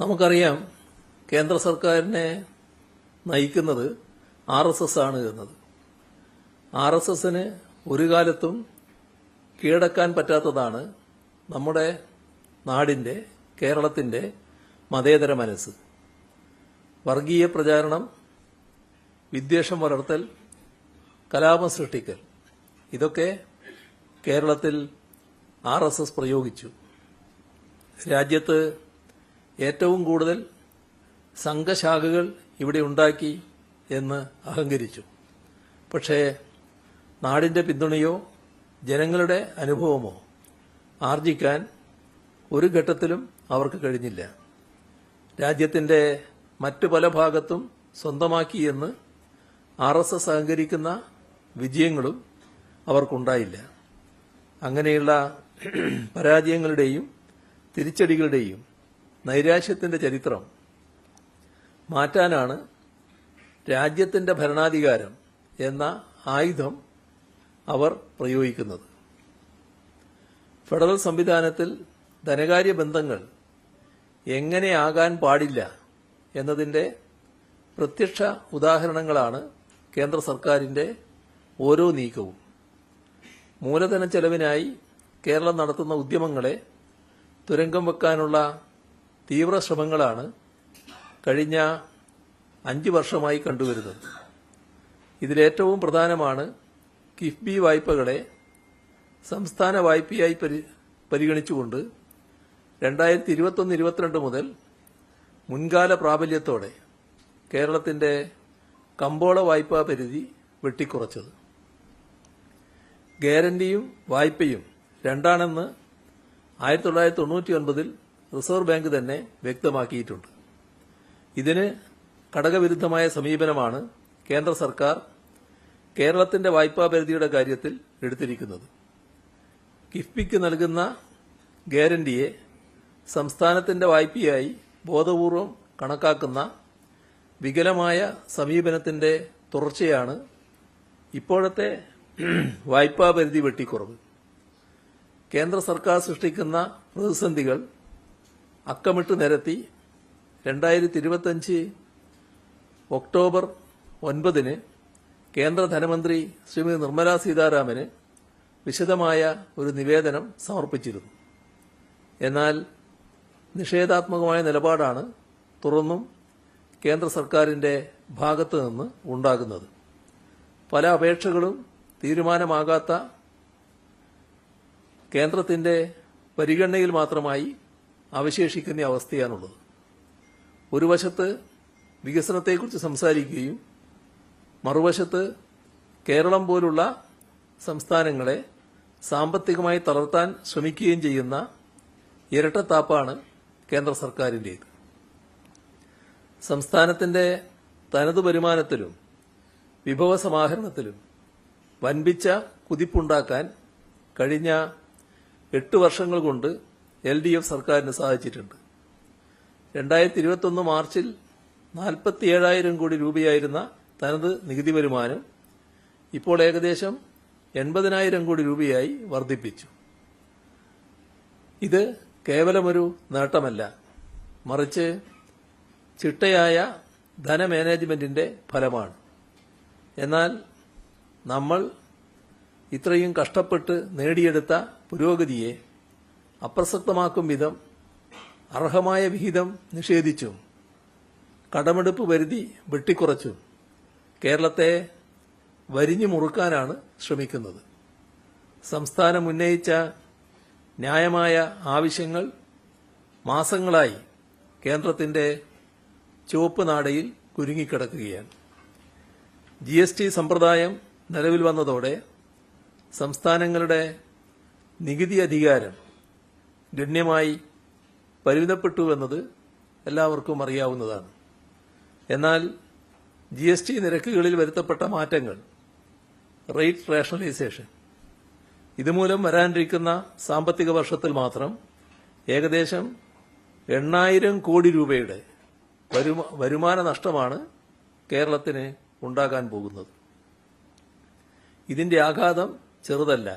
നമുക്കറിയാം കേന്ദ്ര സർക്കാരിനെ നയിക്കുന്നത് RSS ആണ് എന്നത്. RSSന് ഒരു കാലത്തും കീഴടക്കാൻ പറ്റാത്തതാണ് നമ്മുടെ നാടിന്റെ, കേരളത്തിന്റെ മതേതര മനസ്സ്. വർഗീയ പ്രചാരണം, വിദ്വേഷം വളർത്തൽ, കലാപം സൃഷ്ടിക്കൽ, ഇതൊക്കെ കേരളത്തിൽ RSS പ്രയോഗിച്ചു. രാജ്യത്ത് ഏറ്റവും കൂടുതൽ സംഘശാഖകൾ ഇവിടെ ഉണ്ടാക്കി എന്ന് അഹങ്കരിച്ചു. പക്ഷേ നാടിന്റെ പിന്തുണയോ ജനങ്ങളുടെ അനുഭവമോ ആർജിക്കാൻ ഒരു ഘട്ടത്തിലും അവർക്ക് കഴിഞ്ഞില്ല. രാജ്യത്തിന്റെ മറ്റു പല ഭാഗത്തും സ്വന്തമാക്കിയെന്ന് RSS അഹങ്കരിക്കുന്ന വിജയങ്ങളും അവർക്കുണ്ടായില്ല. അങ്ങനെയുള്ള പരാജയങ്ങളുടെയും തിരിച്ചടികളുടെയും നൈരാശ്യത്തിന്റെ ചരിത്രം മാറ്റാനാണ് രാജ്യത്തിന്റെ ഭരണാധികാരം എന്ന ആയുധം അവർ പ്രയോഗിക്കുന്നത്. ഫെഡറൽ സംവിധാനത്തിൽ ധനകാര്യ ബന്ധങ്ങൾ എങ്ങനെയാകാൻ പാടില്ല എന്നതിന്റെ പ്രത്യക്ഷ ഉദാഹരണങ്ങളാണ് കേന്ദ്ര സർക്കാരിന്റെ ഓരോ നീക്കവും. മൂലധന ചെലവിനായി കേരളം നടത്തുന്ന ഉദ്യമങ്ങളെ തുരങ്കം വെക്കാനുള്ള തീവ്ര ശ്രമങ്ങളാണ് കഴിഞ്ഞ 5 വർഷമായി കണ്ടുവരുന്നത്. ഇതിലേറ്റവും പ്രധാനമാണ് കിഫ്ബി വായ്പകളെ സംസ്ഥാന വായ്പയായി പരിഗണിച്ചുകൊണ്ട് 2021-22 മുതൽ മുൻകാല പ്രാബല്യത്തോടെ കേരളത്തിന്റെ കമ്പോള വായ്പാ പരിധി വെട്ടിക്കുറച്ചത്. ഗ്യാരണ്ടിയും വായ്പയും രണ്ടാണെന്ന് 1999 റിസർവ് ബാങ്ക് തന്നെ വ്യക്തമാക്കിയിട്ടുണ്ട്. ഇതിന് ഘടകവിരുദ്ധമായ സമീപനമാണ് കേന്ദ്ര സർക്കാർ കേരളത്തിന്റെ വായ്പാ പരിധിയുടെ കാര്യത്തിൽ എടുത്തിരിക്കുന്നത്. കിഫ്ബിക്ക് നൽകുന്ന ഗ്യാരണ്ടിയെ സംസ്ഥാനത്തിന്റെ വായ്പയായി ബോധപൂർവം കണക്കാക്കുന്ന വികലമായ സമീപനത്തിന്റെ തുടർച്ചയാണ് ഇപ്പോഴത്തെ വായ്പാ പരിധി വെട്ടിക്കുറവ്. കേന്ദ്ര സർക്കാർ സൃഷ്ടിക്കുന്ന പ്രതിസന്ധികൾ അക്കമിട്ട് നിരത്തി 2025 ഒക്ടോബർ 9 കേന്ദ്ര ധനമന്ത്രി ശ്രീമതി നിർമ്മല സീതാരാമന് വിശദമായ ഒരു നിവേദനം സമർപ്പിച്ചിരുന്നു. എന്നാൽ നിഷേധാത്മകമായ നിലപാടാണ് തുടർന്നും കേന്ദ്ര സർക്കാരിന്റെ ഭാഗത്തുനിന്ന് ഉണ്ടാകുന്നത്. പല അപേക്ഷകളും തീരുമാനമാകാത്ത കേന്ദ്രത്തിന്റെ പരിഗണനയിൽ മാത്രമായി അവശേഷിക്കുന്ന അവസ്ഥയാണുള്ളത്. ഒരു വശത്ത് വികസനത്തെക്കുറിച്ച് സംസാരിക്കുകയും മറുവശത്ത് കേരളം പോലുള്ള സംസ്ഥാനങ്ങളെ സാമ്പത്തികമായി തളർത്താൻ ശ്രമിക്കുകയും ചെയ്യുന്ന ഇരട്ടത്താപ്പാണ് കേന്ദ്ര സർക്കാരിന്റേത്. സംസ്ഥാനത്തിന്റെ തനതു വരുമാനത്തിലും വിഭവസമാഹരണത്തിലും വൻപിച്ച കുതിപ്പുണ്ടാക്കാൻ കഴിഞ്ഞ 8 വർഷങ്ങൾ കൊണ്ട് LDF സർക്കാരിന് സാധിച്ചിട്ടുണ്ട്. 2021 മാർച്ചിൽ 47,000 കോടി രൂപയായിരുന്ന തനത് നികുതി വരുമാനം ഇപ്പോൾ ഏകദേശം 80,000 കോടി രൂപയായി വർദ്ധിപ്പിച്ചു. ഇത് കേവലമൊരു നേട്ടമല്ല, മറിച്ച് ചിട്ടയായ ധനമാനേജ്മെന്റിന്റെ ഫലമാണ്. എന്നാൽ നമ്മൾ ഇത്രയും കഷ്ടപ്പെട്ട് നേടിയെടുത്ത പുരോഗതിയെ അപ്രസക്തമാക്കും വിധം അർഹമായ വിഹിതം നിഷേധിച്ചും കടമെടുപ്പ് പരിധി വെട്ടിക്കുറച്ചും കേരളത്തെ വരിഞ്ഞു മുറുക്കാനാണ് ശ്രമിക്കുന്നത്. സംസ്ഥാനം ഉന്നയിച്ച ന്യായമായ ആവശ്യങ്ങൾ മാസങ്ങളായി കേന്ദ്രത്തിന്റെ ചുവപ്പ് നാടയിൽ കുരുങ്ങിക്കിടക്കുകയാണ്. GST സമ്പ്രദായം നിലവിൽ വന്നതോടെ സംസ്ഥാനങ്ങളുടെ നികുതി അധികാരം ഗണ്യമായി പരിമിതപ്പെട്ടുവെന്നത് എല്ലാവർക്കും അറിയാവുന്നതാണ്. എന്നാൽ GST നിരക്കുകളിൽ വരുത്തപ്പെട്ട മാറ്റങ്ങൾ, റേറ്റ് റേഷണലൈസേഷൻ, ഇതുമൂലം വരാനിരിക്കുന്ന സാമ്പത്തിക വർഷത്തിൽ മാത്രം ഏകദേശം 8,000 കോടി രൂപയുടെ വരുമാന നഷ്ടമാണ് കേരളത്തിന് ഉണ്ടാകാൻ പോകുന്നത്. ഇതിന്റെ ആഘാതം ചെറുതല്ല.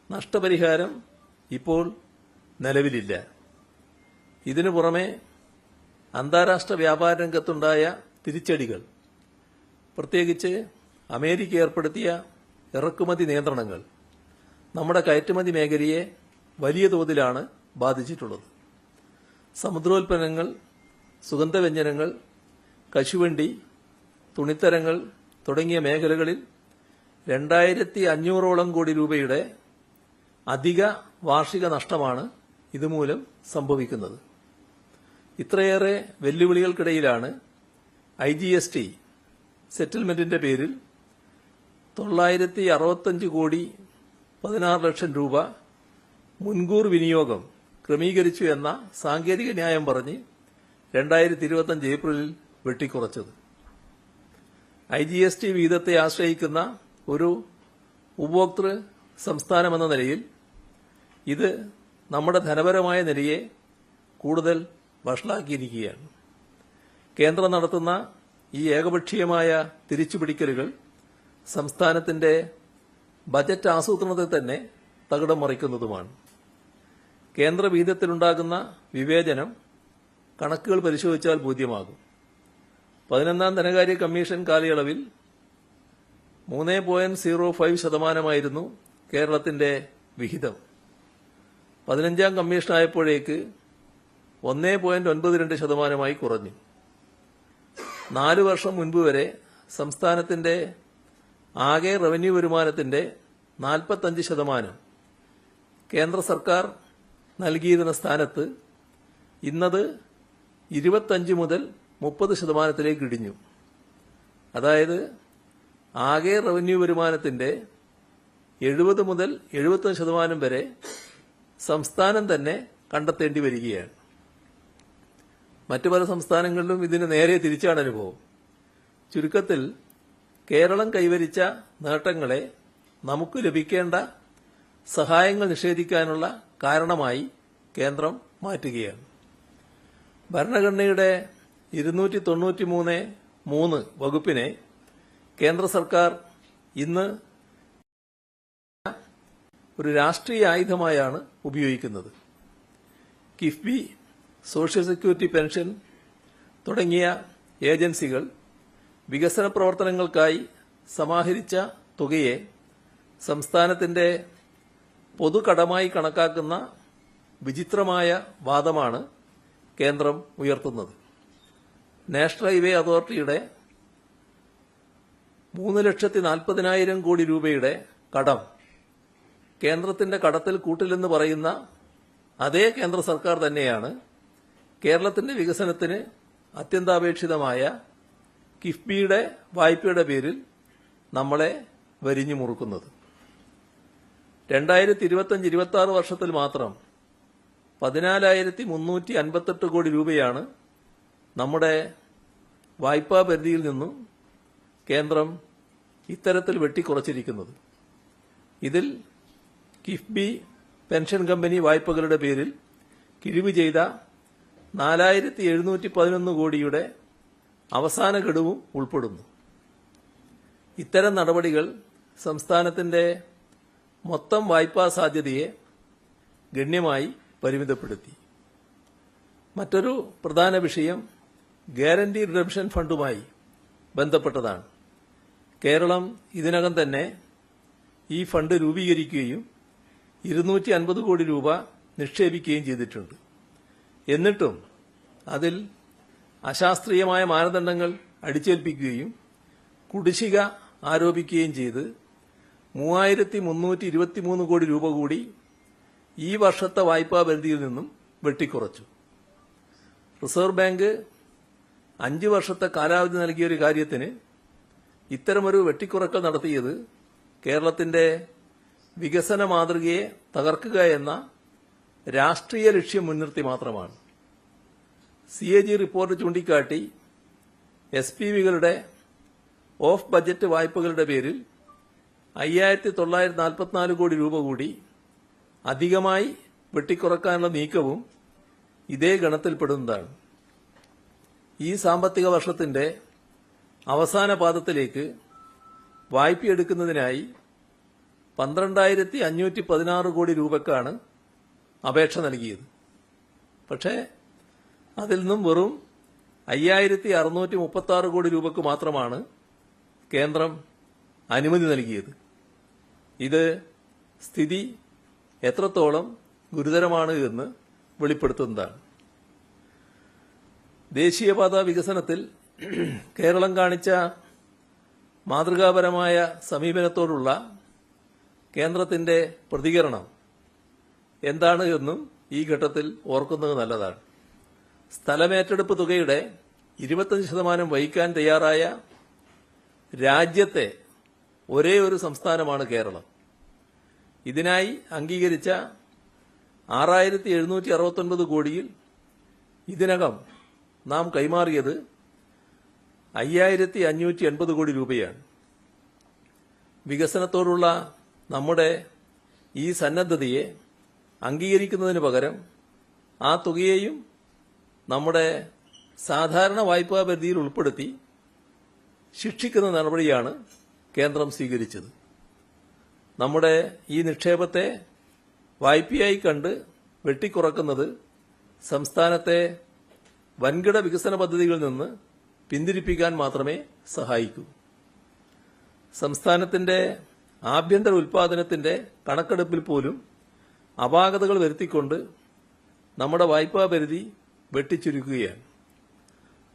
നഷ്ടപരിഹാരം ഇപ്പോൾ നിലവിലില്ല. ഇതിനു പുറമെ അന്താരാഷ്ട്ര വ്യാപാര രംഗത്തുണ്ടായ തിരിച്ചടികൾ, പ്രത്യേകിച്ച് അമേരിക്ക ഏർപ്പെടുത്തിയ ഇറക്കുമതി നിയന്ത്രണങ്ങൾ നമ്മുടെ കയറ്റുമതി മേഖലയെ വലിയ തോതിലാണ് ബാധിച്ചിട്ടുള്ളത്. സമുദ്രോൽപ്പന്നങ്ങൾ, സുഗന്ധവ്യഞ്ജനങ്ങൾ, കശുവണ്ടി, തുണിത്തരങ്ങൾ തുടങ്ങിയ മേഖലകളിൽ 2500ഓളം കോടി രൂപയുടെ അധിക വാർഷിക നഷ്ടമാണ് ഇതുമൂലം സംഭവിക്കുന്നത്. ഇത്രയേറെ വെല്ലുവിളികൾക്കിടയിലാണ് IGST സെറ്റിൽമെന്റിന്റെ പേരിൽ 965 കോടി 16 ലക്ഷം രൂപ മുൻകൂർ വിനിയോഗം ക്രമീകരിച്ചു എന്ന സാങ്കേതിക ന്യായം പറഞ്ഞ് 2025 ഏപ്രിലിൽ വെട്ടിക്കുറച്ചത്. IGST വിഹിതത്തെ ആശ്രയിക്കുന്ന ഒരു ഉപഭോക്തൃ സംസ്ഥാനമെന്ന നിലയിൽ ഇത് നമ്മുടെ ധനപരമായ നിലയെ കൂടുതൽ വഷളാക്കിയിരിക്കുകയാണ്. കേന്ദ്രം നടത്തുന്ന ഈ ഏകപക്ഷീയമായ തിരിച്ചുപിടിക്കലുകൾ സംസ്ഥാനത്തിന്റെ ബജറ്റ് ആസൂത്രണത്തെ തന്നെ തകിടം മറിക്കുന്നതുമാണ്. കേന്ദ്ര വിഹിതത്തിലുണ്ടാകുന്ന വിവേചനം കണക്കുകൾ പരിശോധിച്ചാൽ ബോധ്യമാകും. 11ാം ധനകാര്യ കമ്മീഷൻ കാലയളവിൽ 3.05% കേരളത്തിന്റെ വിഹിതം. 15ാം കമ്മീഷനായപ്പോഴേക്ക് 1.92% കുറഞ്ഞു. 4 വർഷം മുൻപ് വരെ സംസ്ഥാനത്തിന്റെ ആകെ റവന്യൂ വരുമാനത്തിന്റെ 45% കേന്ദ്ര സർക്കാർ നൽകിയിരുന്ന സ്ഥാനത്ത് ഇന്നത് 25 മുതൽ 30% ഇടിഞ്ഞു. അതായത് ആകെ റവന്യൂ വരുമാനത്തിന്റെ 70 മുതൽ 75% വരെ സംസ്ഥാനം തന്നെ കണ്ടെത്തേണ്ടി വരികയാണ്. മറ്റു പല സംസ്ഥാനങ്ങളിലും ഇതിന് നേരെ തിരിച്ചാണ് അനുഭവം. ചുരുക്കത്തിൽ കേരളം കൈവരിച്ച നേട്ടങ്ങളെ നമുക്ക് ലഭിക്കേണ്ട സഹായങ്ങൾ നിഷേധിക്കാനുള്ള കാരണമായി കേന്ദ്രം മാറ്റുകയാണ്. ഭരണഘടനയുടെ 293(3) വകുപ്പിനെ കേന്ദ്ര സർക്കാർ ഇന്ന് ഒരു രാഷ്ട്രീയ ആയുധമായാണ് ഉപയോഗിക്കുന്നത്. കിഫ്ബി, സോഷ്യൽ സെക്യൂരിറ്റി പെൻഷൻ തുടങ്ങിയ ഏജൻസികൾ വികസന പ്രവർത്തനങ്ങൾക്കായി സമാഹരിച്ച തുകയെ സംസ്ഥാനത്തിന്റെ പൊതുകടമായി കണക്കാക്കുന്ന വിചിത്രമായ വാദമാണ് കേന്ദ്രം ഉയർത്തുന്നത്. നാഷണൽ ഹൈവേ അതോറിറ്റിയുടെ 3,40,000 കോടി രൂപയുടെ കടം കേന്ദ്രത്തിന്റെ കടത്തിൽ കൂട്ടില്ലെന്ന് പറയുന്ന അതേ കേന്ദ്ര സർക്കാർ തന്നെയാണ് കേരളത്തിന്റെ വികസനത്തിന് അത്യന്താപേക്ഷിതമായ കിഫ്ബിയുടെ വായ്പയുടെ പേരിൽ നമ്മളെ വരിഞ്ഞു മുറുക്കുന്നത്. 2025-26 വർഷത്തിൽ മാത്രം 14,358 കോടി രൂപയാണ് നമ്മുടെ വായ്പാ പരിധിയിൽ നിന്നും കേന്ദ്രം ഇത്തരത്തിൽ വെട്ടിക്കുറച്ചിരിക്കുന്നത്. ഇതിൽ കിഫ്ബി പെൻഷൻ കമ്പനി വായ്പകളുടെ പേരിൽ കിഴിവ് ചെയ്ത 4,711 കോടിയുടെ അവസാന ഗഡുവും ഉൾപ്പെടുന്നു. ഇത്തരം നടപടികൾ സംസ്ഥാനത്തിന്റെ മൊത്തം വായ്പാ സാധ്യതയെ ഗണ്യമായി പരിമിതപ്പെടുത്തി. മറ്റൊരു പ്രധാന വിഷയം ഗ്യാരണ്ടി റിഡംഷൻ ഫണ്ടുമായി ബന്ധപ്പെട്ടതാണ്. കേരളം ഇതിനകം തന്നെ ഈ ഫണ്ട് രൂപീകരിക്കുകയും 250 കോടി രൂപ നിക്ഷേപിക്കുകയും ചെയ്തിട്ടുണ്ട്. എന്നിട്ടും അതിൽ അശാസ്ത്രീയമായ മാനദണ്ഡങ്ങൾ അടിച്ചേൽപ്പിക്കുകയും കുടിശ്ശിക ആരോപിക്കുകയും ചെയ്ത് 3,323 കോടി രൂപ കൂടി ഈ വർഷത്തെ വായ്പാ പരിധിയിൽ നിന്നും വെട്ടിക്കുറച്ചു. റിസർവ് ബാങ്ക് 5 വർഷത്തെ കാലാവധി നൽകിയൊരു കാര്യത്തിന് ഇത്തരമൊരു വെട്ടിക്കുറക്കൽ നടത്തിയത് കേരളത്തിന്റെ വികസന മാതൃകയെ തകർക്കുക എന്ന രാഷ്ട്രീയ ലക്ഷ്യം മുൻനിർത്തി മാത്രമാണ്. CAG റിപ്പോർട്ട് ചൂണ്ടിക്കാട്ടി SPVകളുടെ ഓഫ് ബജറ്റ് വായ്പകളുടെ പേരിൽ 5,944 കോടി രൂപ കൂടി അധികമായി വെട്ടിക്കുറക്കാനുള്ള നീക്കവും ഇതേ ഗണത്തിൽപ്പെടുന്നതാണ്. ഈ സാമ്പത്തിക വർഷത്തിന്റെ അവസാന പാദത്തിലേക്ക് വായ്പയെടുക്കുന്നതിനായി 12,516 കോടി രൂപക്കാണ് അപേക്ഷ നൽകിയത്. പക്ഷേ അതിൽ നിന്നും വെറും 5636 കോടി രൂപയ്ക്ക് മാത്രമാണ് കേന്ദ്രം അനുമതി നൽകിയത്. ഇത് സ്ഥിതി എത്രത്തോളം ഗുരുതരമാണ് എന്ന് വെളിപ്പെടുത്തുന്നതാണ്. ദേശീയപാത വികസനത്തിൽ കേരളം കാണിച്ച മാതൃകാപരമായ സമീപനത്തോടുള്ള കേന്ദ്രത്തിന്റെ പ്രതികരണം എന്താണ് എന്നും ഈ ഘട്ടത്തിൽ ഓർക്കുന്നത് നല്ലതാണ്. സ്ഥലമേറ്റെടുപ്പ് തുകയുടെ 25% വഹിക്കാൻ തയ്യാറായ രാജ്യത്തെ ഒരേ ഒരു സംസ്ഥാനമാണ് കേരളം. ഇതിനായി അംഗീകരിച്ച 6769 കോടിയിൽ ഇതിനകം നാം കൈമാറിയത് 5580 കോടി രൂപയാണ്. വികസനത്തോടുള്ള നമ്മുടെ ഈ സന്നദ്ധതയെ അംഗീകരിക്കുന്നതിന് പകരം ആ തുകയെയും നമ്മുടെ സാധാരണ വായ്പാ പരിധിയിൽ ഉൾപ്പെടുത്തി ശിക്ഷിക്കുന്ന നടപടിയാണ് കേന്ദ്രം സ്വീകരിച്ചത്. നമ്മുടെ ഈ നിക്ഷേപത്തെ വായ്പയായി കണ്ട് വെട്ടിക്കുറക്കുന്നത് സംസ്ഥാനത്തെ വൻകിട വികസന പദ്ധതികളിൽ നിന്ന് പിന്തിരിപ്പിക്കാൻ മാത്രമേ സഹായിക്കൂ. സംസ്ഥാനത്തിന്റെ ആഭ്യന്തര ഉൽപാദനത്തിന്റെ കണക്കെടുപ്പിൽ പോലും അപാകതകൾ വരുത്തിക്കൊണ്ട് നമ്മുടെ വായ്പാ പരിധി വെട്ടിച്ചുരുക്കുകയാണ്.